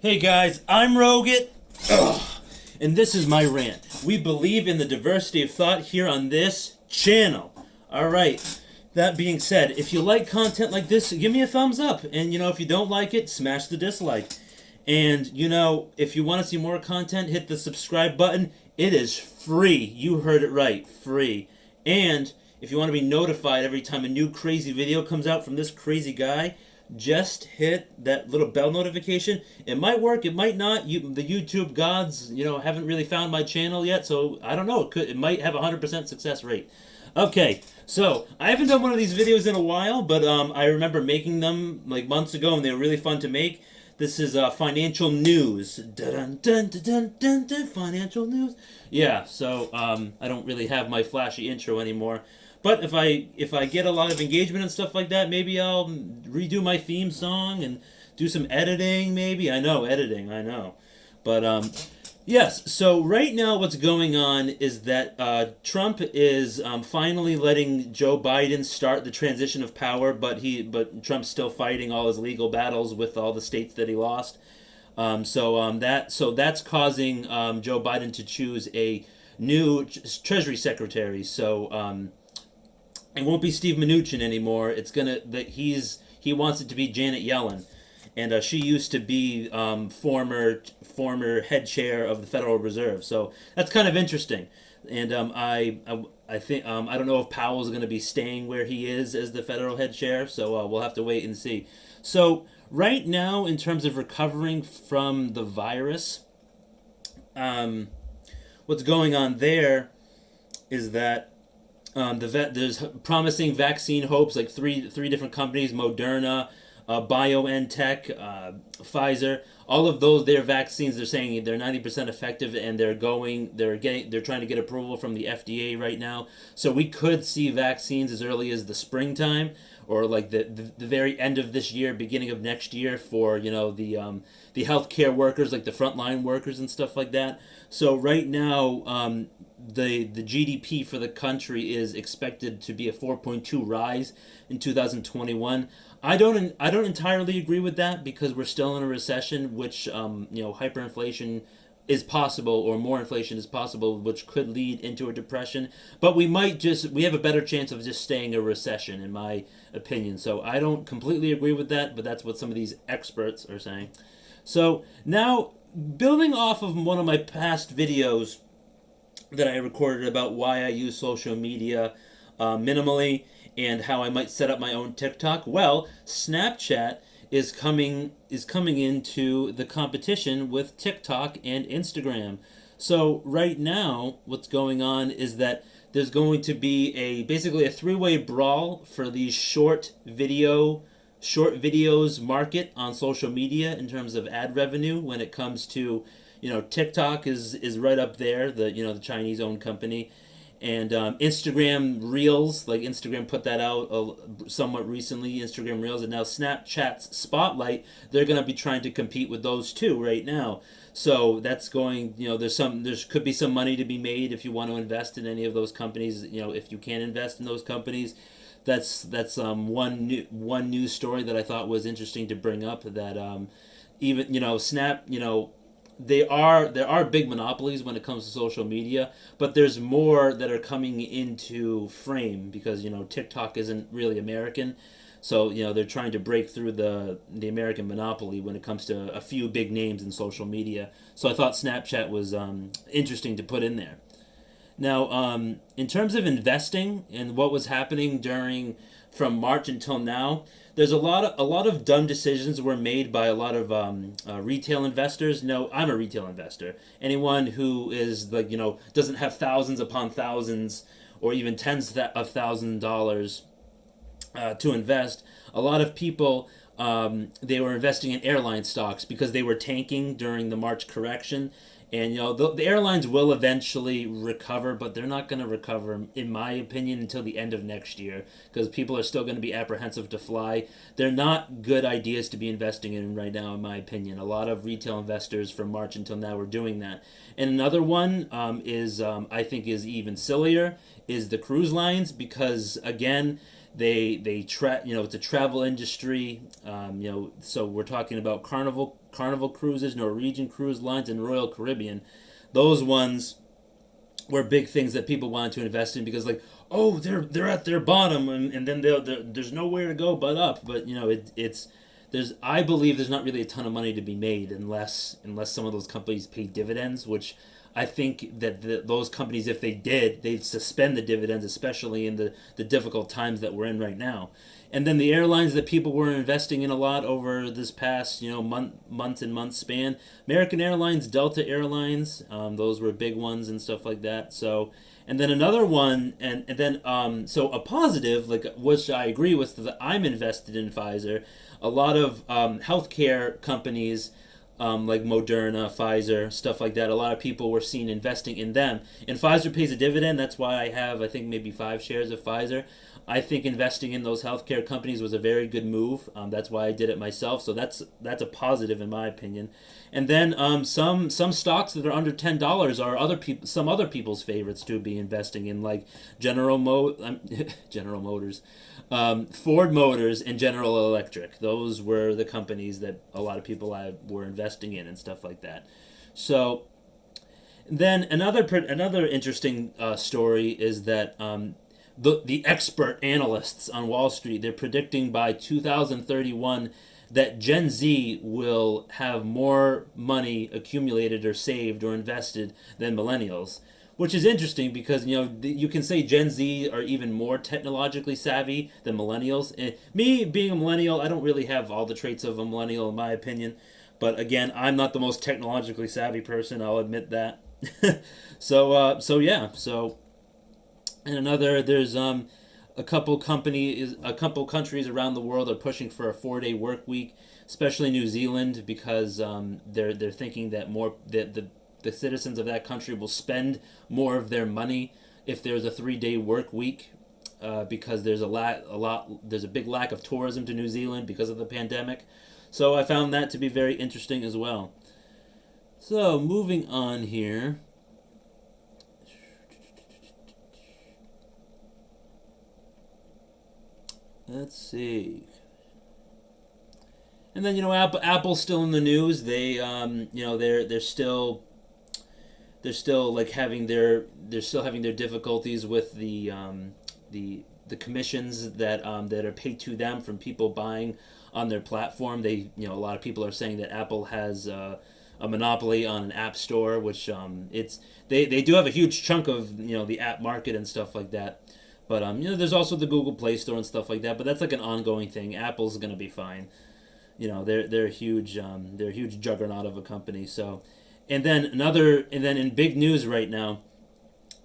Hey guys, I'm Roget, and this is my rant. We believe in the diversity of thought here on this channel. Alright, that being said, if you like content like this, give me a thumbs up. And if you don't like it, smash the dislike. And if you want to see more content, hit the subscribe button. It is free. You heard it right, free. And if you want to be notified every time a new crazy video comes out from this crazy guy, just hit that little bell notification. It might work, it might not. The YouTube gods, haven't really found my channel yet, so I don't know. It might have a 100% success rate. Okay, so I haven't done one of these videos in a while, but I remember making them like months ago, and they were really fun to make. This is financial news. Dun, dun, dun, dun, dun, dun, financial news. Yeah, so I don't really have my flashy intro anymore. But if I get a lot of engagement and stuff like that, maybe I'll redo my theme song and do some editing. Maybe I know editing. I know, but yes. So right now, what's going on is that Trump is finally letting Joe Biden start the transition of power, but Trump's still fighting all his legal battles with all the states that he lost. So that's causing Joe Biden to choose a new Treasury Secretary. So. It won't be Steve Mnuchin anymore. He wants it to be Janet Yellen, and she used to be former head chair of the Federal Reserve. So that's kind of interesting. And I think I don't know if Powell's going to be staying where he is as the federal head chair. So we'll have to wait and see. So right now, in terms of recovering from the virus, what's going on there is that. There's promising vaccine hopes, like three different companies: Moderna, BioNTech, Pfizer. All of those, their vaccines, they're saying they're 90% effective, and they're trying to get approval from the FDA right now. So we could see vaccines as early as the springtime, or like the very end of this year, beginning of next year, for the healthcare workers, like the frontline workers and stuff like that. So right now, the GDP for the country is expected to be a 4.2 rise in 2021. I don't entirely agree with that, because we're still in a recession, which hyperinflation is possible, or more inflation is possible, which could lead into a depression. But we have a better chance of just staying a recession, in my opinion. So I don't completely agree with that, but that's what some of these experts are saying. So now, building off of one of my past videos that I recorded about why I use social media minimally, and how I might set up my own TikTok. Well, Snapchat is coming into the competition with TikTok and Instagram. So right now, what's going on is that there's going to be basically a three-way brawl for these short videos market on social media in terms of ad revenue. When it comes to TikTok is right up there, the Chinese owned company, and Instagram Reels, like Instagram put that out somewhat recently, Instagram Reels, and now Snapchat's Spotlight, they're going to be trying to compete with those two right now. So that's going, there could be some money to be made if you want to invest in any of those companies, if you can invest in those companies. That's one news story that I thought was interesting to bring up, that even Snap, there are big monopolies when it comes to social media, but there's more that are coming into frame, because TikTok isn't really American. So they're trying to break through the American monopoly when it comes to a few big names in social media. So I thought Snapchat was interesting to put in there. Now, in terms of investing and what was happening from March until now, there's a lot of dumb decisions were made by a lot of retail investors. No, I'm a retail investor. Anyone who is doesn't have thousands upon thousands, or even tens of $1,000 to invest. A lot of people, they were investing in airline stocks because they were tanking during the March correction. And the airlines will eventually recover, but they're not going to recover, in my opinion, until the end of next year, because people are still going to be apprehensive to fly. They're not good ideas to be investing in right now, in my opinion. A lot of retail investors from March until now are doing that. And another one I think is even sillier, is the cruise lines, because again, It's a travel industry. So we're talking about Carnival Cruises, Norwegian Cruise Lines, and Royal Caribbean. Those ones were big things that people wanted to invest in because, like, oh, they're at their bottom, and then there's nowhere to go but up. But it's there's I believe there's not really a ton of money to be made unless some of those companies pay dividends, which I think that those companies, if they did, they'd suspend the dividends, especially in the difficult times that we're in right now. And then the airlines that people were investing in a lot over this past month and month span, American Airlines, Delta Airlines, those were big ones and stuff like that. So, and then another one, and then so a positive, like, which I agree with, that I'm invested in Pfizer. A lot of healthcare companies, like Moderna, Pfizer, stuff like that. A lot of people were seen investing in them. And Pfizer pays a dividend. That's why I have, I think, maybe 5 shares of Pfizer. I think investing in those healthcare companies was a very good move. That's why I did it myself. So that's a positive in my opinion. And then some stocks that are under $10 are some other people's favorites to be investing in, like General Motors, Ford Motors, and General Electric. Those were the companies that a lot of people were investing in and stuff like that. So then another interesting story is that the expert analysts on Wall Street, they're predicting by 2031 that Gen Z will have more money accumulated or saved or invested than millennials, which is interesting because you can say Gen Z are even more technologically savvy than millennials. And me being a millennial, I don't really have all the traits of a millennial in my opinion, but again, I'm not the most technologically savvy person. I'll admit that. So yeah. So and there's a couple countries around the world are pushing for a 4-day work week, especially New Zealand, because they're thinking that the citizens of that country will spend more of their money if there's a 3-day work week, because there's there's a big lack of tourism to New Zealand because of the pandemic. So I found that to be very interesting as well. So moving on here. Let's see. And then Apple's still in the news. They're still like they're still having their difficulties with the commissions that are paid to them from people buying on their platform. A lot of people are saying that Apple has a monopoly on an app store, which they do have a huge chunk of the app market and stuff like that. But there's also the Google Play Store and stuff like that. But that's like an ongoing thing. Apple's gonna be fine. They're a huge juggernaut of a company. So, and then in big news right now,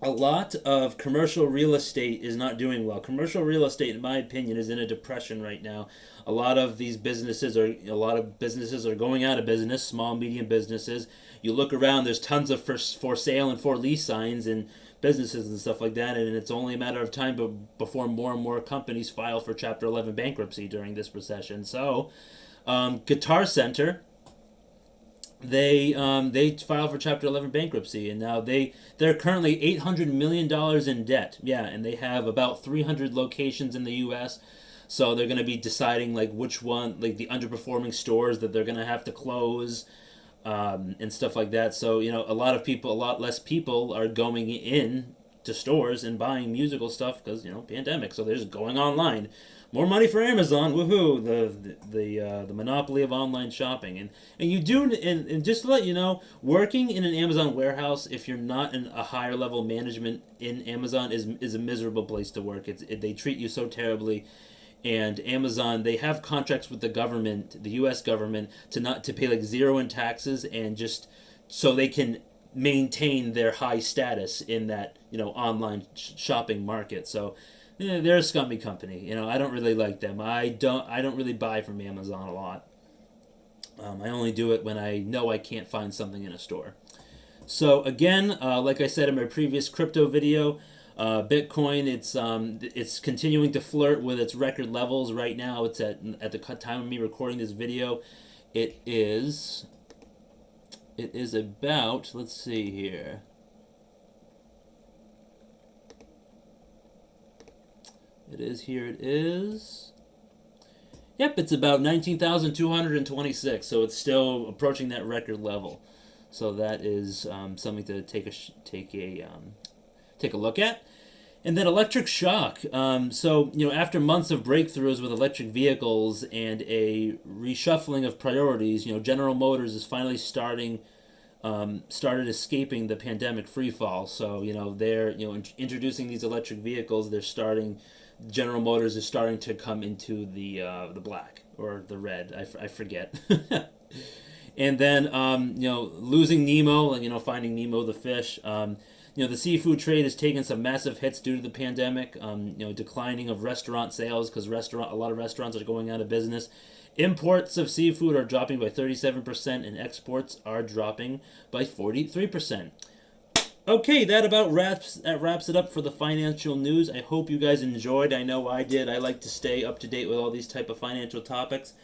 a lot of commercial real estate is not doing well. Commercial real estate, in my opinion, is in a depression right now. A lot of businesses are going out of business. Small, medium businesses. You look around, there's tons of for sale and for lease signs and businesses and stuff like that, and it's only a matter of time before more and more companies file for Chapter 11 bankruptcy during this recession. So, Guitar Center, they filed for Chapter 11 bankruptcy, and now they're currently $800 million in debt. Yeah, and they have about 300 locations in the U.S. So they're going to be deciding like which one, like the underperforming stores that they're going to have to close. And stuff like that. So a lot less people are going in to stores and buying musical stuff because pandemic. So they're just going online. More money for Amazon, woohoo! The monopoly of online shopping, and just to let you know, working in an Amazon warehouse, if you're not in a higher level management in Amazon, is a miserable place to work. They treat you so terribly. And Amazon, they have contracts with the government, the U.S. government, to pay like zero in taxes, and just so they can maintain their high status in that online shopping market. So they're a scummy company. I don't really like them. I don't really buy from Amazon a lot. I only do it when I know I can't find something in a store. So again, like I said in my previous crypto video, Bitcoin, it's continuing to flirt with its record levels right now. It's at the time of me recording this video, it is about, let's see here. It is here. It is. Yep, it's about 19,226. So it's still approaching that record level. So that is something to take a look at. And then electric shock. After months of breakthroughs with electric vehicles and a reshuffling of priorities, General Motors is finally started escaping the pandemic freefall. So they're introducing these electric vehicles. General Motors is starting to come into the black or the red. I forget. And then losing Nemo and finding Nemo the fish. The seafood trade has taken some massive hits due to the pandemic. Declining of restaurant sales because a lot of restaurants are going out of business. Imports of seafood are dropping by 37%, and exports are dropping by 43%. Okay, that wraps it up for the financial news. I hope you guys enjoyed. I know I did. I like to stay up to date with all these type of financial topics.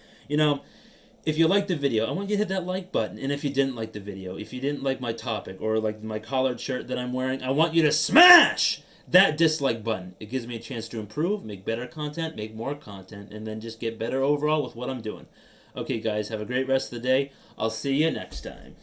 If you liked the video, I want you to hit that like button. And if you didn't like the video, if you didn't like my topic or like my collared shirt that I'm wearing, I want you to smash that dislike button. It gives me a chance to improve, make better content, make more content, and then just get better overall with what I'm doing. Okay, guys, have a great rest of the day. I'll see you next time.